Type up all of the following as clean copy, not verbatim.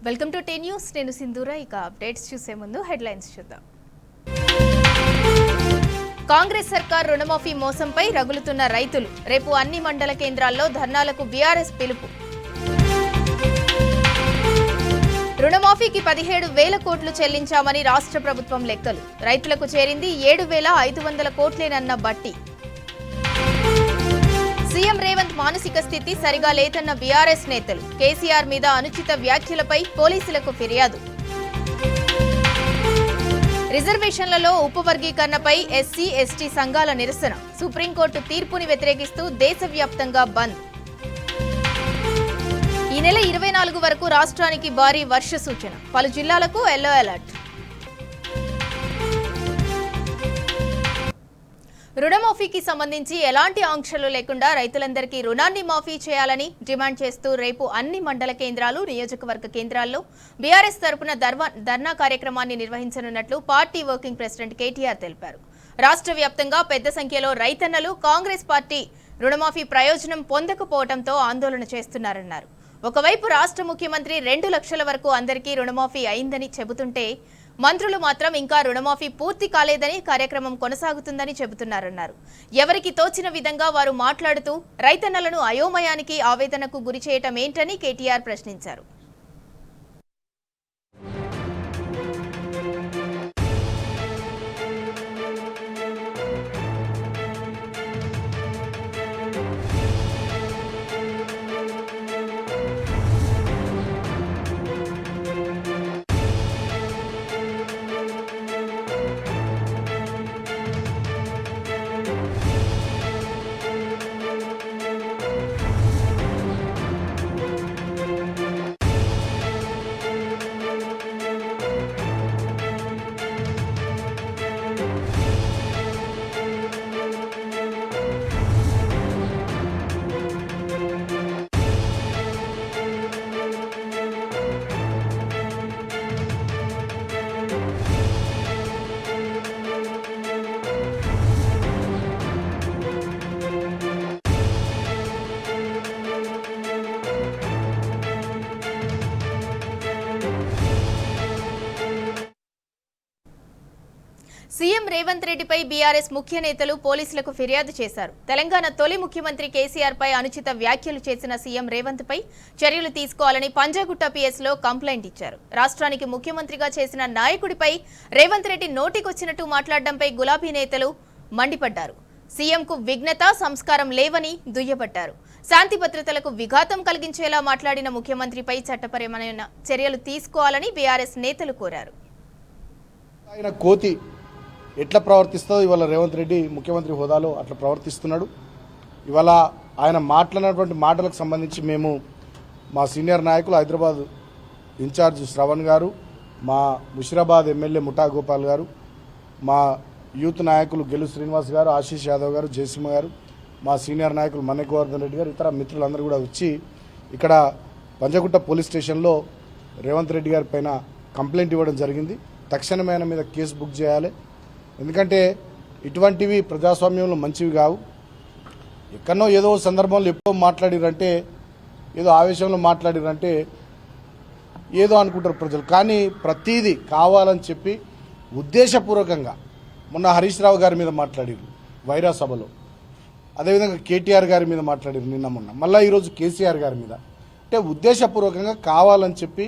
Welcome to tea news. నేను సింధూర. ఇక అప్డేట్స్ చూసే ముందు హెడ్లైన్స్ చూద్దాం. కాంగ్రెస్ సర్కార్ రుణమాఫీ మోసంపై రగులుతున్న రైతులు. రేపు అన్ని మండల కేంద్రాల్లో ధర్నాలకు బీఆర్ఎస్ పిలుపు. రుణమాఫీకి 17,000 కోట్లు చెల్లించామని రాష్ట్ర ప్రభుత్వం లెక్కలు. రైతులకు చేరింది 7,500 కోట్లేనన్న బట్టి. సీఎం రేవంత్ మానసిక స్థితి సరిగా లేదన్న బీఆర్ఎస్ నేతలు. కేసీఆర్ మీద అనుచిత వ్యాఖ్యలపై పోలీసులకు ఫిర్యాదు. రిజర్వేషన్లలో ఉపవర్గీకరణపై ఎస్సీ ఎస్టీ సంఘాల నిరసన. సుప్రీంకోర్టు తీర్పుని వ్యతిరేకిస్తూ దేశవ్యాప్తంగా బంద్. ఈ నెల 24 వరకు రాష్ట్రానికి భారీ వర్ష సూచన. పలు జిల్లాలకు ఎల్లో అలర్ట్. రుణమాఫీకి సంబంధించి ఎలాంటి ఆంక్షలు లేకుండా రైతులందరికీ రుణాన్ని మాఫీ చేయాలని డిమాండ్ చేస్తూ రేపు అన్ని మండల కేంద్రాలు, నియోజకవర్గ కేంద్రాల్లో బీఆర్ఎస్ తరపున ధర్నా కార్యక్రమాన్ని నిర్వహించనున్నట్లు పార్టీ వర్కింగ్ ప్రెసిడెంట్ కేటీఆర్ తెలిపారు. రాష్ట్ర వ్యాప్తంగా పెద్ద సంఖ్యలో రైతన్నలు కాంగ్రెస్ పార్టీ రుణమాఫీ ప్రయోజనం పొందకపోవడంతో ఆందోళన చేస్తున్నారన్నారు. ఒకవైపు రాష్ట్ర ముఖ్యమంత్రి 2 లక్షల వరకు అందరికీ రుణమాఫీ అయిందని చెబుతుంటే మంత్రులు మాత్రం ఇంకా రుణమాఫీ పూర్తి కాలేదని, కార్యక్రమం కొనసాగుతుందని చెబుతున్నారన్నారు. ఎవరికి తోచిన విధంగా వారు మాట్లాడుతూ రైతన్నలను అయోమయానికి, ఆవేదనకు గురి చేయటం ఏంటని కేటీఆర్ ప్రశ్నించారు. సీఎం రేవంత్ రెడ్డిపై బీఆర్ఎస్ ముఖ్య నేతలు పోలీసులకు ఫిర్యాదు చేశారు. తెలంగాణ తొలి ముఖ్యమంత్రి కేసీఆర్ పై అనుచిత వ్యాఖ్యలు చేసిన సీఎం రేవంత్ పై చర్యలు తీసుకోవాలని పంజాగుట్ట పిఎస్లో కంప్లైంట్ ఇచ్చారు. రాష్ట్రానికి ముఖ్యమంత్రిగా చేసిన నాయకుడిపై రేవంత్ రెడ్డి నోటికొచ్చినట్టు మాట్లాడడంపై గులాబీ నేతలు మండిపడ్డారు. సీఎంకు విఘ్నత, సంస్కారం లేవని దుయ్యబట్టారు. శాంతి భద్రతలకు విఘాతం కలిగించేలా మాట్లాడిన ముఖ్యమంత్రిపై చట్టపరమైన చర్యలు తీసుకోవాలని బీఆర్ఎస్ నేతలు కోరారు. ఎట్లా ప్రవర్తిస్తుందో ఇవాళ రేవంత్ రెడ్డి ముఖ్యమంత్రి హోదాలో అట్లా ప్రవర్తిస్తున్నాడు. ఇవాళ ఆయన మాట్లాడినటువంటి మాటలకు సంబంధించి మేము మా సీనియర్ నాయకులు హైదరాబాద్ ఇన్ఛార్జ్ శ్రవణ్ గారు, మా ముషిరాబాద్ ఎమ్మెల్యే ముఠా గోపాల్ గారు, మా యూత్ నాయకులు గెలు శ్రీనివాస్ గారు, ఆశీష్ యాదవ్ గారు, జయసింహ గారు, మా సీనియర్ నాయకులు మన్నె గోవర్ధన్ రెడ్డి గారు, ఇతర మిత్రులందరూ కూడా వచ్చి ఇక్కడ పంజగుట్ట పోలీస్ స్టేషన్లో రేవంత్ రెడ్డి గారి పైన కంప్లైంట్ ఇవ్వడం జరిగింది. తక్షణమే ఆయన మీద కేసు బుక్ చేయాలి. ఎందుకంటే ఇటువంటివి ప్రజాస్వామ్యంలో మంచివి కావు. ఎక్కడో ఏదో సందర్భంలో ఎప్పుడో మాట్లాడిరంటే, ఏదో ఆవేశంలో మాట్లాడిరంటే ఏదో అనుకుంటారు ప్రజలు. కానీ ప్రతీది కావాలని చెప్పి ఉద్దేశపూర్వకంగా మొన్న హరీష్ రావు గారి మీద మాట్లాడారు వైరా సభలో, అదేవిధంగా కేటీఆర్ గారి మీద మాట్లాడారు నిన్న మొన్న, మళ్ళీ ఈరోజు కేసీఆర్ గారి మీద. అంటే ఉద్దేశపూర్వకంగా కావాలని చెప్పి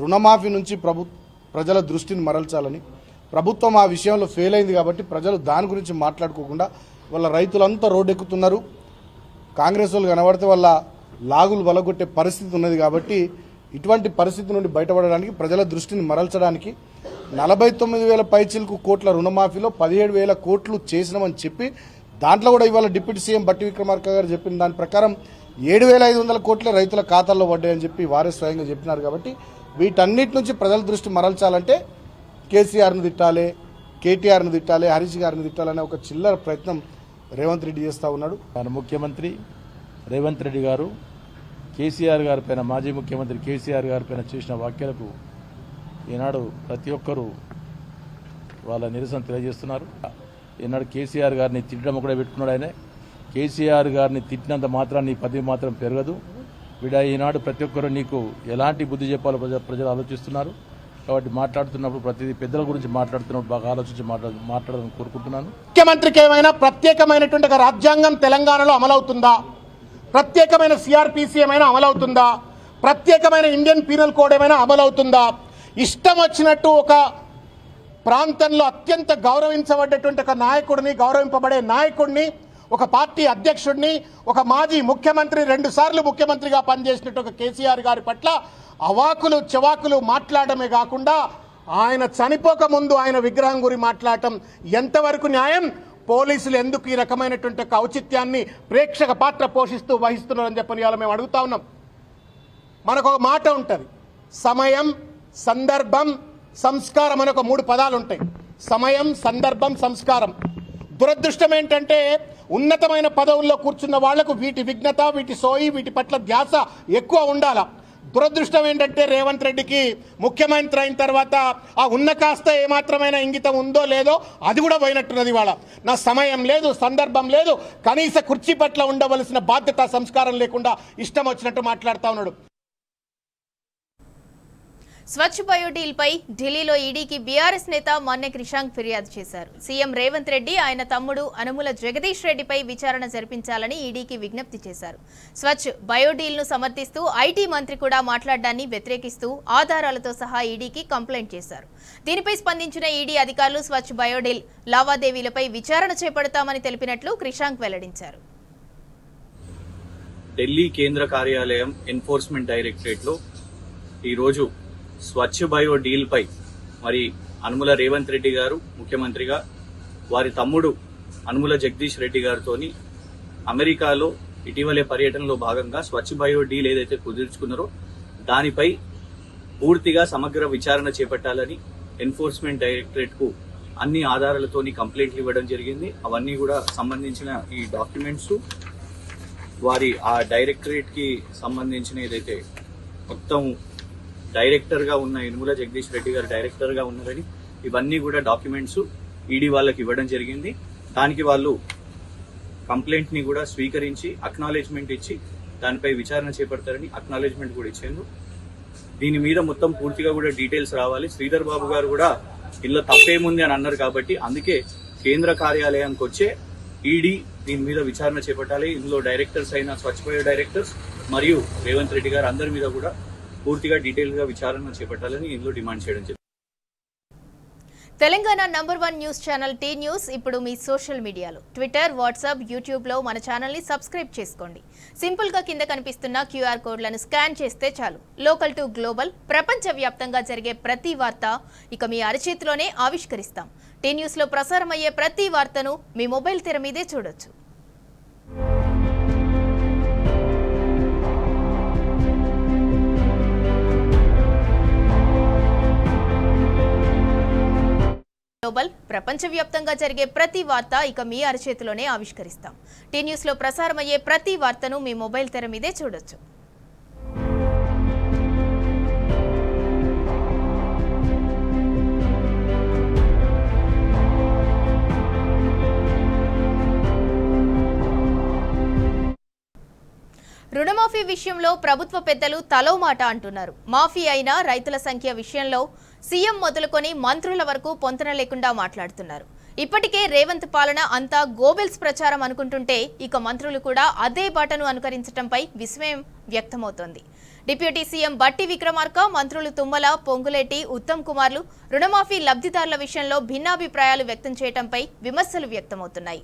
రుణమాఫీ నుంచి ప్రజల దృష్టిని మరల్చాలని, ప్రభుత్వం ఆ విషయంలో ఫెయిల్ అయింది కాబట్టి ప్రజలు దాని గురించి మాట్లాడుకోకుండా వాళ్ళ రైతులంతా రోడ్డెక్కుతున్నారు. కాంగ్రెస్ వాళ్ళు కనబడితే వాళ్ళ లాగులు వలగొట్టే పరిస్థితి ఉన్నది. కాబట్టి ఇటువంటి పరిస్థితి నుండి బయటపడడానికి, ప్రజల దృష్టిని మరల్చడానికి 49,000 పైచిలకు కోట్ల రుణమాఫీలో 17,000 కోట్లు చేసినామని చెప్పి, దాంట్లో కూడా ఇవాళ డిప్యూటీ సీఎం బట్టి విక్రమార్క గారు చెప్పిన దాని ప్రకారం 7,500 కోట్లే రైతుల ఖాతాల్లో పడ్డాయని చెప్పి వారే స్వయంగా చెప్పినారు. కాబట్టి వీటన్నిటి నుంచి ప్రజల దృష్టి మరల్చాలంటే కేసీఆర్ను తిట్టాలి, కేటీఆర్ను తిట్టాలి, హరీష్ గారిని తిట్టాలనే ఒక చిల్లర ప్రయత్నం రేవంత్ రెడ్డి చేస్తూ ఉన్నాడు. ముఖ్యమంత్రి రేవంత్ రెడ్డి గారు కేసీఆర్ గారి పైన, మాజీ ముఖ్యమంత్రి కేసీఆర్ గారి పైన చేసిన వ్యాఖ్యలకు ఈనాడు ప్రతి ఒక్కరూ వాళ్ళ నిరసన తెలియజేస్తున్నారు. ఈనాడు కేసీఆర్ గారిని తిట్టడం కూడా పెట్టుకున్నాడు. ఆయన కేసీఆర్ గారిని తిట్టినంత మాత్రం నీ పదవి మాత్రం పెరగదు. బిడ్డ ఈనాడు ప్రతి ఒక్కరు నీకు ఎలాంటి బుద్ధి చెప్పాలో ప్రజలు ఆలోచిస్తున్నారు. కాబట్టి మాట్లాడుతున్నప్పుడు ప్రతిదీ పెద్దల గురించి మాట్లాడుతున్నప్పుడు బాగా ఆలోచించి మాట్లాడాలని కోరుకుంటున్నాను. ముఖ్యమంత్రికి ఏమైనా ప్రత్యేకమైనటువంటి ఒక రాజ్యాంగం తెలంగాణలో అమలవుతుందా? ప్రత్యేకమైన సిఆర్పిసి ఏమైనా అమలవుతుందా? ప్రత్యేకమైన ఇండియన్ పీనల్ కోడ్ ఏమైనా అమలవుతుందా? ఇష్టం వచ్చినట్టు ఒక ప్రాంతంలో అత్యంత గౌరవించబడ్డటువంటి ఒక నాయకుడిని, గౌరవింపబడే నాయకుడిని, ఒక పార్టీ అధ్యక్షుడిని, ఒక మాజీ ముఖ్యమంత్రి, 2 సార్లు ముఖ్యమంత్రిగా పనిచేసినట్టు ఒక కేసీఆర్ గారి పట్ల అవాకులు చెవాకులు మాట్లాడమే కాకుండా ఆయన చనిపోక ముందు ఆయన విగ్రహం గురించి మాట్లాడటం ఎంతవరకు న్యాయం? పోలీసులు ఎందుకు ఈ రకమైనటువంటి ఒక ఔచిత్యాన్ని ప్రేక్షక పాత్ర పోషిస్తూ వహిస్తున్నారని చెప్పని ఇవాళ మేము అడుగుతా ఉన్నాం. మనకు ఒక మాట ఉంటుంది, సమయం, సందర్భం, సంస్కారం అనే ఒక 3 పదాలు ఉంటాయి. సమయం, సందర్భం, సంస్కారం. దురదృష్టం ఏంటంటే ఉన్నతమైన పదవుల్లో కూర్చున్న వాళ్లకు వీటి విఘ్నత, వీటి సోయి, వీటి పట్ల ధ్యాస ఎక్కువ ఉండాల. దురదృష్టం ఏంటంటే రేవంత్ రెడ్డికి ముఖ్యమంత్రి అయిన తర్వాత ఆ ఉన్న కాస్త ఏమాత్రమైన ఇంగితం ఉందో లేదో అది కూడా పోయినట్టున్నది. ఇవాళ నా సమయం లేదు, సందర్భం లేదు, కనీస కుర్చీ పట్ల ఉండవలసిన బాధ్యత, సంస్కారం లేకుండా ఇష్టం వచ్చినట్టు మాట్లాడుతూ ఉన్నాడు. స్వచ్ఛ బయో డీల్ పై ఢిల్లీలో ఈడీకి బీఆర్ఎస్ నేత మన్నె క్రిషాంక్ ఫిర్యాదు చేశారు. సీఎం రేవంత్ రెడ్డి ఆయన తమ్ముడు అనుముల జగదీష్ రెడ్డిపై విచారణ జరిపించాలని ఈడీకి విజ్ఞప్తి చేశారు. స్వచ్ఛ బయో డీల్ ను సమర్థిస్తూ ఐటీ మంత్రి కూడా మాట్లాడడాన్ని వ్యతిరేకిస్తూ ఆధారాలతో సహా ఈడీకి కంప్లైంట్ చేశారు. దీనిపై స్పందించిన ఈడీ అధికారులు స్వచ్ఛ బయో డీల్ లావాదేవీలపై విచారణ చేపడతామని తెలిపినట్లు క్రిషాంక్ వెల్లడించారు. ఢిల్లీ కేంద్ర కార్యాలయం ఎన్ఫోర్స్మెంట్ డైరెక్టరేట్లో ఈరోజు స్వచ్ఛ బయో డీల్ పై మరి అనుముల రేవంత్ రెడ్డి గారు ముఖ్యమంత్రిగా వారి తమ్ముడు అనుముల జగదీష్ రెడ్డి గారితోని అమెరికాలో ఇటీవలే పర్యటనలో భాగంగా స్వచ్ఛ బయో డీల్ ఏదైతే కుదుర్చుకున్నారో దానిపై పూర్తిగా సమగ్ర విచారణ చేపట్టాలని ఎన్ఫోర్స్మెంట్ డైరెక్టరేట్ కు అన్ని ఆధారాలతోని కంప్లైంట్లు ఇవ్వడం జరిగింది. అవన్నీ కూడా సంబంధించిన ఈ డాక్యుమెంట్స్ వారి ఆ డైరెక్టరేట్ కి సంబంధించిన ఏదైతే మొత్తం డైరెక్టర్ గా ఉన్న యనుమల జగదీష్ రెడ్డి గారు డైరెక్టర్ గా ఉన్నారని ఇవన్నీ కూడా డాక్యుమెంట్స్ ఈడీ వాళ్ళకి ఇవ్వడం జరిగింది. దానికి వాళ్ళు కంప్లైంట్ ని కూడా స్వీకరించి అక్నాలెడ్జ్మెంట్ ఇచ్చి దానిపై విచారణ చేపడతారని అక్నాలెడ్జ్మెంట్ కూడా ఇచ్చారు. దీని మీద మొత్తం పూర్తిగా కూడా డీటెయిల్స్ రావాలి. శ్రీధర్ బాబు గారు కూడా ఇందులో తప్పేముంది అని అన్నారు కాబట్టి అందుకే కేంద్ర కార్యాలయానికి వచ్చే ఈడీ దీని మీద విచారణ చేపట్టాలి. ఇందులో డైరెక్టర్స్ అయిన స్వచ్ఛ బయో డైరెక్టర్స్ మరియు రేవంత్ రెడ్డి గారు అందరి మీద కూడా పూర్తిగా డీటెయిల్ గా విచారణ చేపట్టాలని ఇందులో డిమాండ్ చేయడం జరిగింది. Telangana number 1 news channel T news ఇప్పుడు మీ సోషల్ మీడియాలో ట్విట్టర్, వాట్సాప్, యూట్యూబ్ లో మన ఛానల్ ని సబ్స్క్రైబ్ చేసుకోండి. సింపుల్ గా కింద కనిపిస్తున్న QR కోడ్లను స్కాన్ చేస్తే చాలు. లోకల్ టు గ్లోబల్, ప్రపంచ వ్యాప్తంగా జరిగే ప్రతి వార్త ఇక మీ అరచేతిలోనే ఆవిష్కరిస్తాం. టీ న్యూస్ లో ప్రసారమయ్యే ప్రతి వార్తను మీ మొబైల్ తెర మీదే చూడొచ్చు. గ్లోబల్, ప్రపంచవ్యాప్తంగా జరిగే ప్రతి వార్త ఇక మీ అరచేతిలోనే ఆవిష్కరిస్తాం. టీ న్యూస్ లో ప్రసారమయ్యే ప్రతి వార్తను మీ మొబైల్ తెర మీదే చూడొచ్చు. రుణమాఫీ విషయంలో ప్రభుత్వ పెద్దలు తలో మాట అంటున్నారు. మాఫీ అయిన రైతుల సంఖ్య విషయంలో సీఎం మొదలుకొని మంత్రుల వరకు పొంతన లేకుండా మాట్లాడుతున్నారు. ఇప్పటికే రేవంత్ పాలన అంతా గోబెల్స్ ప్రచారం అనుకుంటుంటే ఇక మంత్రులు కూడా అదే బాటను అనుకరించడంపై విస్మయం వ్యక్తమవుతోంది. డిప్యూటీ సీఎం బట్టి విక్రమార్క, మంత్రులు తుమ్మల, పొంగులేటి, ఉత్తమ్ కుమార్లు రుణమాఫీ లబ్ధిదారుల విషయంలో భిన్నాభిప్రాయాలు వ్యక్తం చేయడంపై విమర్శలు వ్యక్తమవుతున్నాయి.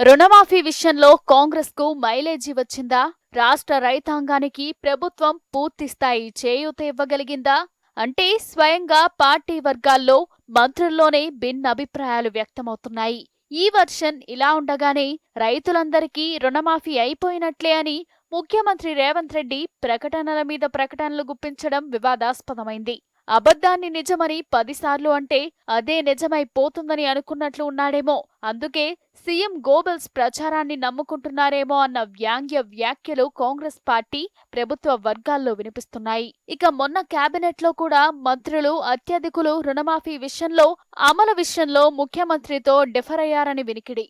రుణమాఫీ విషయంలో కాంగ్రెస్ కు మైలేజీ వచ్చిందా? రాష్ట్ర రైతాంగానికి ప్రభుత్వం పూర్తిస్థాయి చేయూత ఇవ్వగలిగిందా అంటే స్వయంగా పార్టీ వర్గాల్లో, మంత్రుల్లోనే భిన్నాభిప్రాయాలు వ్యక్తమవుతున్నాయి. ఈ వర్షన్ ఇలా ఉండగానే రైతులందరికీ రుణమాఫీ అయిపోయినట్లే అని ముఖ్యమంత్రి రేవంత్ రెడ్డి ప్రకటనల మీద ప్రకటనలు గుప్పించడం వివాదాస్పదమైంది. అబద్ధాన్ని నిజమని 10 సార్లు అంటే అదే నిజమైపోతుందని అనుకున్నట్లు ఉన్నాడేమో. అందుకే సీఎం గోబెల్స్ ప్రచారాన్ని నమ్ముకుంటున్నారేమో అన్న వ్యాంగ్య వ్యాఖ్యలు కాంగ్రెస్ పార్టీ ప్రభుత్వ వర్గాల్లో వినిపిస్తున్నాయి. ఇక మొన్న కేబినెట్లో కూడా మంత్రులు, అత్యధికులు రుణమాఫీ విషయంలో, అమలు విషయంలో ముఖ్యమంత్రితో డిఫర్ అయ్యారని వినికిడి.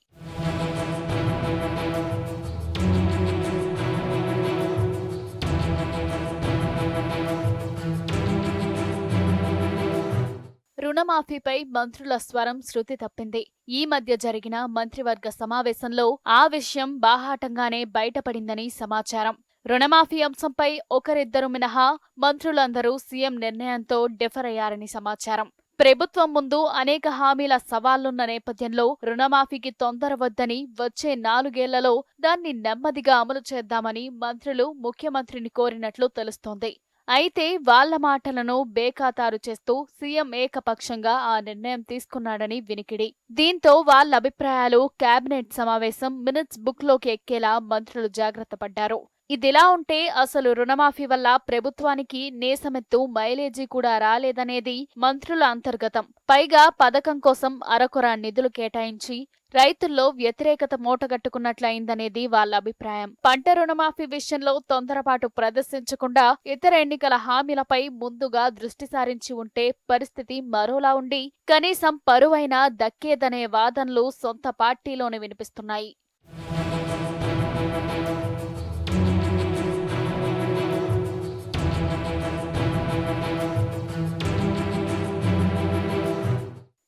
రుణమాఫీపై మంత్రుల స్వరం శృతి తప్పింది. ఈ మధ్య జరిగిన మంత్రివర్గ సమావేశంలో ఆ విషయం బాహాటంగానే బయటపడిందని సమాచారం. రుణమాఫీ అంశంపై ఒకరిద్దరు మినహా మంత్రులందరూ సీఎం నిర్ణయంతో డిఫర్ అయ్యారని సమాచారం. ప్రభుత్వం ముందు అనేక హామీల సవాళ్లున్న నేపథ్యంలో రుణమాఫీకి తొందర వద్దని, వచ్చే 4 ఏళ్లలో దాన్ని నెమ్మదిగా అమలు చేద్దామని మంత్రులు ముఖ్యమంత్రిని కోరినట్లు తెలుస్తోంది. అయితే వాళ్ల మాటలను బేఖాతారు చేస్తూ సీఎం ఏకపక్షంగా ఆ నిర్ణయం తీసుకున్నాడని వినికిడి. దీంతో వాళ్ల అభిప్రాయాలు కేబినెట్ సమావేశం మినిట్స్ బుక్లోకి ఎక్కేలా మంత్రులు జాగ్రత్త పడ్డారు. ఇదిలా ఉంటే అసలు రుణమాఫీ వల్ల ప్రభుత్వానికి నేసమెత్తు మైలేజీ కూడా రాలేదనేది మంత్రుల అంతర్గతం. పైగా పథకం కోసం అరకొర నిధులు కేటాయించి రైతుల్లో వ్యతిరేకత మూటగట్టుకున్నట్లయిందనేది వాళ్ల అభిప్రాయం. పంట రుణమాఫీ విషయంలో తొందరపాటు ప్రదర్శించకుండా ఇతర ఎన్నికల హామీలపై ముందుగా దృష్టి సారించి ఉంటే పరిస్థితి మరోలా ఉండి కనీసం పరువైనా దక్కేదనే వాదనలు సొంత పార్టీలోనే వినిపిస్తున్నాయి.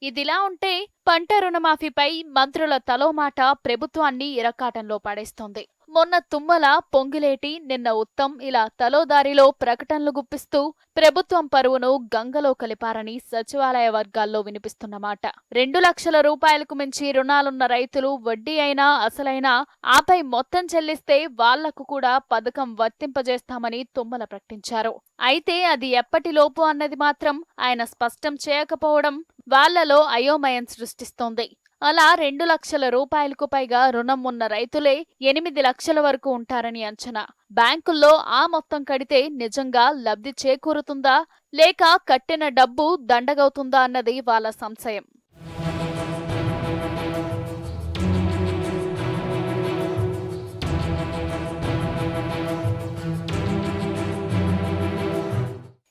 ఇదిలా ఉంటే పంట రుణమాఫీపై మంత్రుల తలో మాట ప్రభుత్వాన్ని ఇరకాటంలో పడేస్తోంది. మొన్న తుమ్మల, పొంగిలేటి, నిన్న ఉత్తమ్ ఇలా తలోదారిలో ప్రకటనలు గుప్పిస్తూ ప్రభుత్వం పరువును గంగలో కలిపారని సచివాలయ వర్గాల్లో వినిపిస్తున్నమాట. 2 లక్షల రూపాయలకు మించి రుణాలున్న రైతులు వడ్డీ అయినా అసలైనా ఆపై మొత్తం చెల్లిస్తే వాళ్లకు కూడా పథకం వర్తింపజేస్తామని తుమ్మల ప్రకటించారు. అయితే అది ఎప్పటిలోపు అన్నది మాత్రం ఆయన స్పష్టం చేయకపోవడం వాళ్లలో అయోమయం సృష్టిస్తోంది. అలా 2 లక్షల రూపాయలకు పైగా రుణం ఉన్న రైతులే 8 లక్షల వరకు ఉంటారని అంచనా. బ్యాంకుల్లో ఆ మొత్తం కడితే నిజంగా లబ్ధి చేకూరుతుందా, లేక కట్టిన డబ్బు దండగవుతుందా అన్నది వాళ్ళ సంశయం.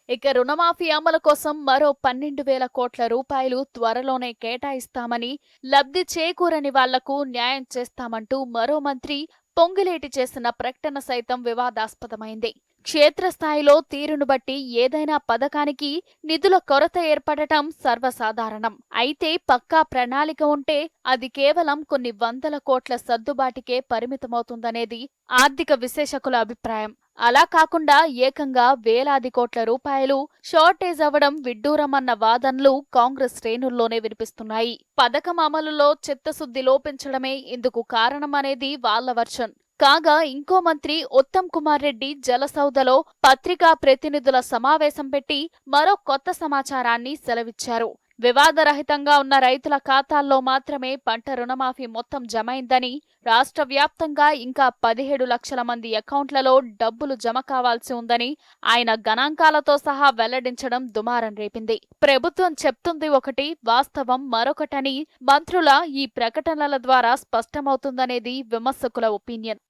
ఇక రుణమాఫీ అమలు కోసం మరో 12,000 కోట్ల రూపాయలు త్వరలోనే కేటాయిస్తామని, లబ్ధి చేకూరని వాళ్లకు న్యాయం చేస్తామంటూ మరో మంత్రి పొంగిలేటి చేసిన ప్రకటన సైతం వివాదాస్పదమైంది. క్షేత్రస్థాయిలో తీరును బట్టి ఏదైనా పథకానికి నిధుల కొరత ఏర్పడటం సర్వసాధారణం. అయితే పక్కా ప్రణాళిక ఉంటే అది కేవలం కొన్ని వందల కోట్ల సర్దుబాటుకే పరిమితమవుతుందనేది ఆర్థిక విశ్లేషకుల అభిప్రాయం. అలా కాకుండా ఏకంగా వేలాది కోట్ల రూపాయలు షార్టేజ్ అవ్వడం విడ్డూరమన్న వాదనలు కాంగ్రెస్ శ్రేణుల్లోనే వినిపిస్తున్నాయి. పథకం అమలులో చిత్తశుద్ధి లోపించడమే ఇందుకు కారణమనేది వాళ్ల వర్షన్. కాగా ఇంకో మంత్రి ఉత్తమ్ కుమార్ రెడ్డి జలసౌధలో పత్రికా ప్రతినిధుల సమావేశం పెట్టి మరో కొత్త సమాచారాన్ని సెలవిచ్చారు. వివాదరహితంగా ఉన్న రైతుల ఖాతాల్లో మాత్రమే పంట రుణమాఫీ మొత్తం జమైందని, రాష్ట్ర వ్యాప్తంగా ఇంకా 17 లక్షల మంది అకౌంట్లలో డబ్బులు జమ కావాల్సి ఉందని ఆయన గణాంకాలతో సహా వెల్లడించడం దుమారం రేపింది. ప్రభుత్వం చెప్తుంది ఒకటి, వాస్తవం మరొకటని మంత్రుల ఈ ప్రకటనల ద్వారా స్పష్టమవుతుందనేది విమర్శకుల ఒపీనియన్.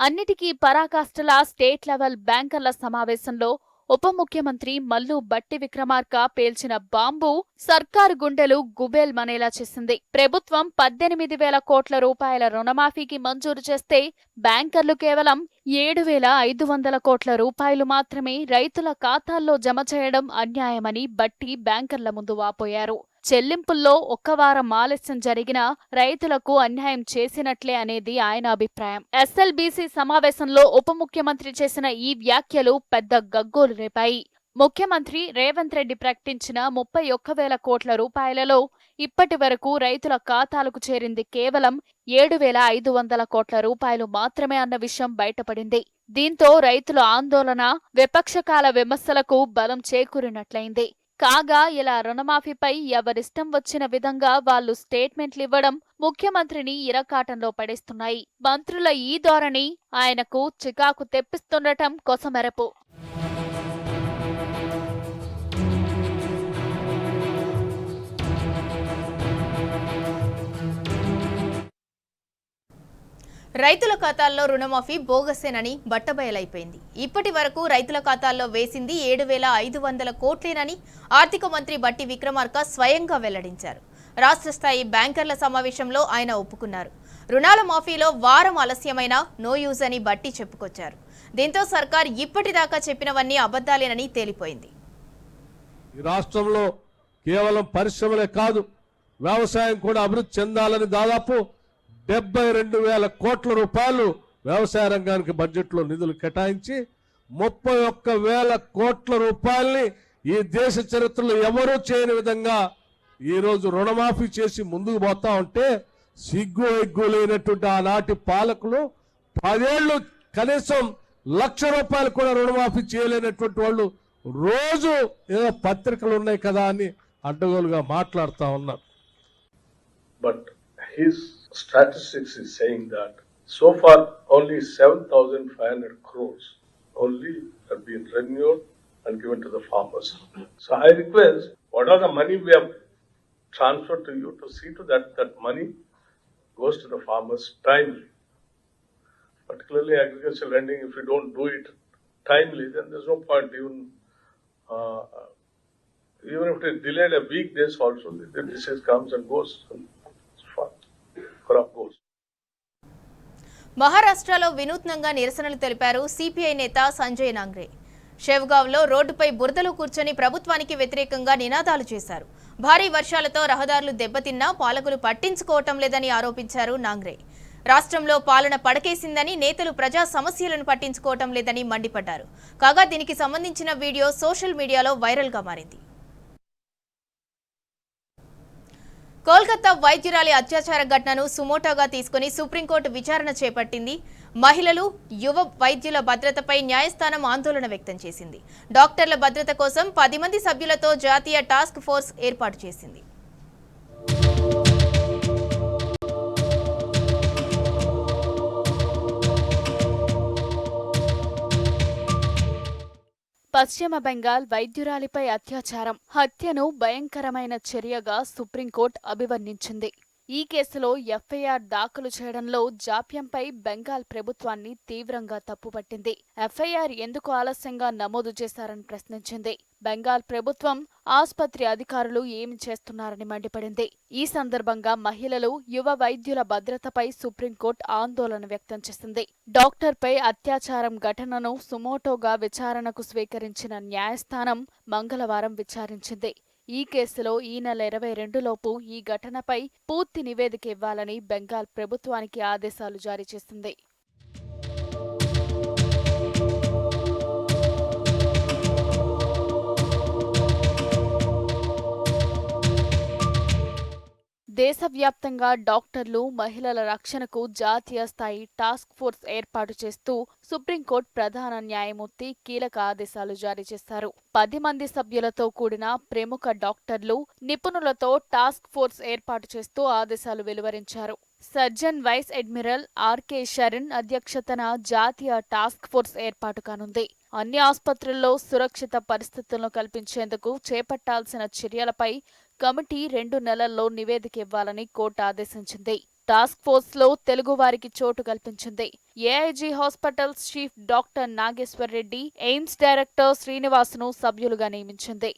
అన్నిటికీ పరాకాష్ఠల స్టేట్ లెవెల్ బ్యాంకర్ల సమావేశంలో ఉప ముఖ్యమంత్రి మల్లు భట్టి విక్రమార్క పేల్చిన బాంబు సర్కారు గుండెలు గుబేల్ మనేలా చేసింది. ప్రభుత్వం 18,000 కోట్ల రూపాయల రుణమాఫీకి మంజూరు చేస్తే బ్యాంకర్లు కేవలం 7,500 కోట్ల రూపాయలు మాత్రమే రైతుల ఖాతాల్లో జమ చేయడం అన్యాయమని భట్టి బ్యాంకర్ల ముందు వాపోయారు. చెల్లింపుల్లో 1 వారం ఆలస్యం జరిగినా రైతులకు అన్యాయం చేసినట్లే అనేది ఆయన అభిప్రాయం. ఎస్ఎల్బీసీ సమావేశంలో ఉప ముఖ్యమంత్రి చేసిన ఈ వ్యాఖ్యలు పెద్ద గగ్గోలు రేపాయి. ముఖ్యమంత్రి రేవంత్ రెడ్డి ప్రకటించిన 31,000 కోట్ల రూపాయలలో ఇప్పటి వరకు రైతుల ఖాతాలకు చేరింది కేవలం 7,500 కోట్ల రూపాయలు మాత్రమే అన్న విషయం బయటపడింది. దీంతో రైతుల ఆందోళన, విపక్షకాల విమర్శలకు బలం చేకూరినట్లయింది. కాగా ఇలా రుణమాఫీపై ఎవరిష్టం వచ్చిన విధంగా వాళ్ళు స్టేట్మెంట్లు ఇవ్వడం ముఖ్యమంత్రిని ఇరకాటంలో పడేస్తున్నాయి. మంత్రుల ఈ ధోరణి ఆయనకు చికాకు తెప్పిస్తుండటం కొసమెరపు. రైతుల ఖాతాల్లో రుణమాఫీ బోగసేనని బట్టబయలైపోయింది. ఇప్పటి వరకు రైతుల ఖాతాల్లో వేసింది 7,500 కోట్లేనని ఆర్థిక మంత్రి బట్టి విక్రమార్క స్వయంగా వెల్లడించారు. రాష్ట్ర స్థాయి బ్యాంకర్ల సమావేశంలో ఆయన ఒప్పుకున్నారు. రుణాల మాఫీలో వారం ఆలస్యమైనా నో యూజ్ అని బట్టి చెప్పుకొచ్చారు. దీంతో సర్కార్ ఇప్పటిదాకా చెప్పినవన్నీ అబద్ధాలేనని తేలిపోయింది. ఈ రాష్ట్రంలో కేవలం పరిశ్రమలే కాదు, వ్యవసాయం కూడా అభివృద్ధి చెందాలని దాదాపు 72,000 కోట్ల రూపాయలు వ్యవసాయ రంగానికి బడ్జెట్లో నిధులు కేటాయించి 31,000 కోట్ల రూపాయల్ని ఈ దేశ చరిత్రలో ఎవరూ చేయని విధంగా ఈ రోజు రుణమాఫీ చేసి ముందుకు పోతా ఉంటే సిగ్గు ఎగ్గు లేనటువంటి ఆనాటి పాలకులు 10 ఏళ్లు కనీసం ₹1,00,000 కూడా రుణమాఫీ చేయలేనటువంటి వాళ్ళు రోజు ఏదో పత్రికలు ఉన్నాయి కదా అని అడ్డగోలుగా మాట్లాడుతూ ఉన్నారు. But his statistics is saying that so far only 7,500 crores only have been renewed and given to the farmers. So I request, what are the money we have transferred to you, to see to that money goes to the farmers timely. Particularly agricultural lending, if you don't do it timely, then there's no point even if it is delayed a week days also, the disease comes and goes. మహారాష్ట్రలో వినూత్నంగా నిరసనలు తెలిపారు CPI నేత సంజయ్ నాంగ్రే. షెవ్గావ్లో రోడ్డుపై బురదలో కూర్చొని ప్రభుత్వానికి వ్యతిరేకంగా నినాదాలు చేశారు. భారీ వర్షాలతో రహదారులు దెబ్బతిన్నా పాలకులు పట్టించుకోవటం లేదని ఆరోపించారు నాంగ్రే. రాష్ట్రంలో పాలన పడకేసిందని, నేతలు ప్రజా సమస్యలను పట్టించుకోవటం లేదని మండిపడ్డారు. కాగా దీనికి సంబంధించిన వీడియో సోషల్ మీడియాలో వైరల్గా మారింది. కోల్కతా వైద్యురాలి అత్యాచార ఘటనను సుమోటోగా తీసుకుని సుప్రీంకోర్టు విచారణ చేపట్టింది. మహిళలు, యువ వైద్యుల భద్రతపై న్యాయస్థానం ఆందోళన వ్యక్తం చేసింది. డాక్టర్ల భద్రత కోసం 10 మంది సభ్యులతో జాతీయ టాస్క్ ఫోర్స్ ఏర్పాటు చేసింది. పశ్చిమ బెంగాల్ వైద్యురాలిపై అత్యాచారం, హత్యను భయంకరమైన చర్యగా సుప్రీంకోర్టు అభివర్ణించింది. ఈ కేసులో ఎఫ్ఐఆర్ దాఖలు చేయడంలో జాప్యంపై బెంగాల్ ప్రభుత్వాన్ని తీవ్రంగా తప్పుపట్టింది. ఎఫ్ఐఆర్ ఎందుకు ఆలస్యంగా నమోదు చేశారని ప్రశ్నించింది. బెంగాల్ ప్రభుత్వం, ఆసుపత్రి అధికారులు ఏమి చేస్తున్నారని మండిపడింది. ఈ సందర్భంగా మహిళలు, యువ వైద్యుల భద్రతపై సుప్రీంకోర్టు ఆందోళన వ్యక్తం చేసింది. డాక్టర్పై అత్యాచారం ఘటనను సుమోటోగా విచారణకు స్వీకరించిన న్యాయస్థానం మంగళవారం విచారించింది. ఈ కేసులో ఈ నెల 22లోపు ఈ ఘటనపై పూర్తి నివేదిక ఇవ్వాలని బెంగాల్ ప్రభుత్వానికి ఆదేశాలు జారీ చేసింది. దేశవ్యాప్తంగా డాక్టర్లు, మహిళల రక్షణకు జాతీయ స్థాయి టాస్క్ ఫోర్స్ ఏర్పాటు చేస్తూ సుప్రీంకోర్టు ప్రధాన న్యాయమూర్తి కీలక ఆదేశాలు జారీ చేశారు. 10 మంది సభ్యులతో కూడిన ప్రముఖ డాక్టర్లు, నిపుణులతో టాస్క్ ఫోర్స్ ఏర్పాటు చేస్తూ ఆదేశాలు వెలువరించారు. Surgeon vice admiral R K Sharan అధ్యక్షతన జాతీయ టాస్క్ ఫోర్స్ ఏర్పాటు కానుంది. అన్ని ఆసుపత్రుల్లో సురక్షిత పరిస్థితులను కల్పించేందుకు చేపట్టాల్సిన చర్యలపై కమిటీ 2 నెలల్లో నివేదిక ఇవ్వాలని కోర్టు ఆదేశించింది. టాస్క్ ఫోర్స్ లో తెలుగువారికి చోటు కల్పించింది. AIG hospitals chief doctor Nageshwar Reddy, AIIMS director శ్రీనివాస్ను సభ్యులుగా నియమించింది.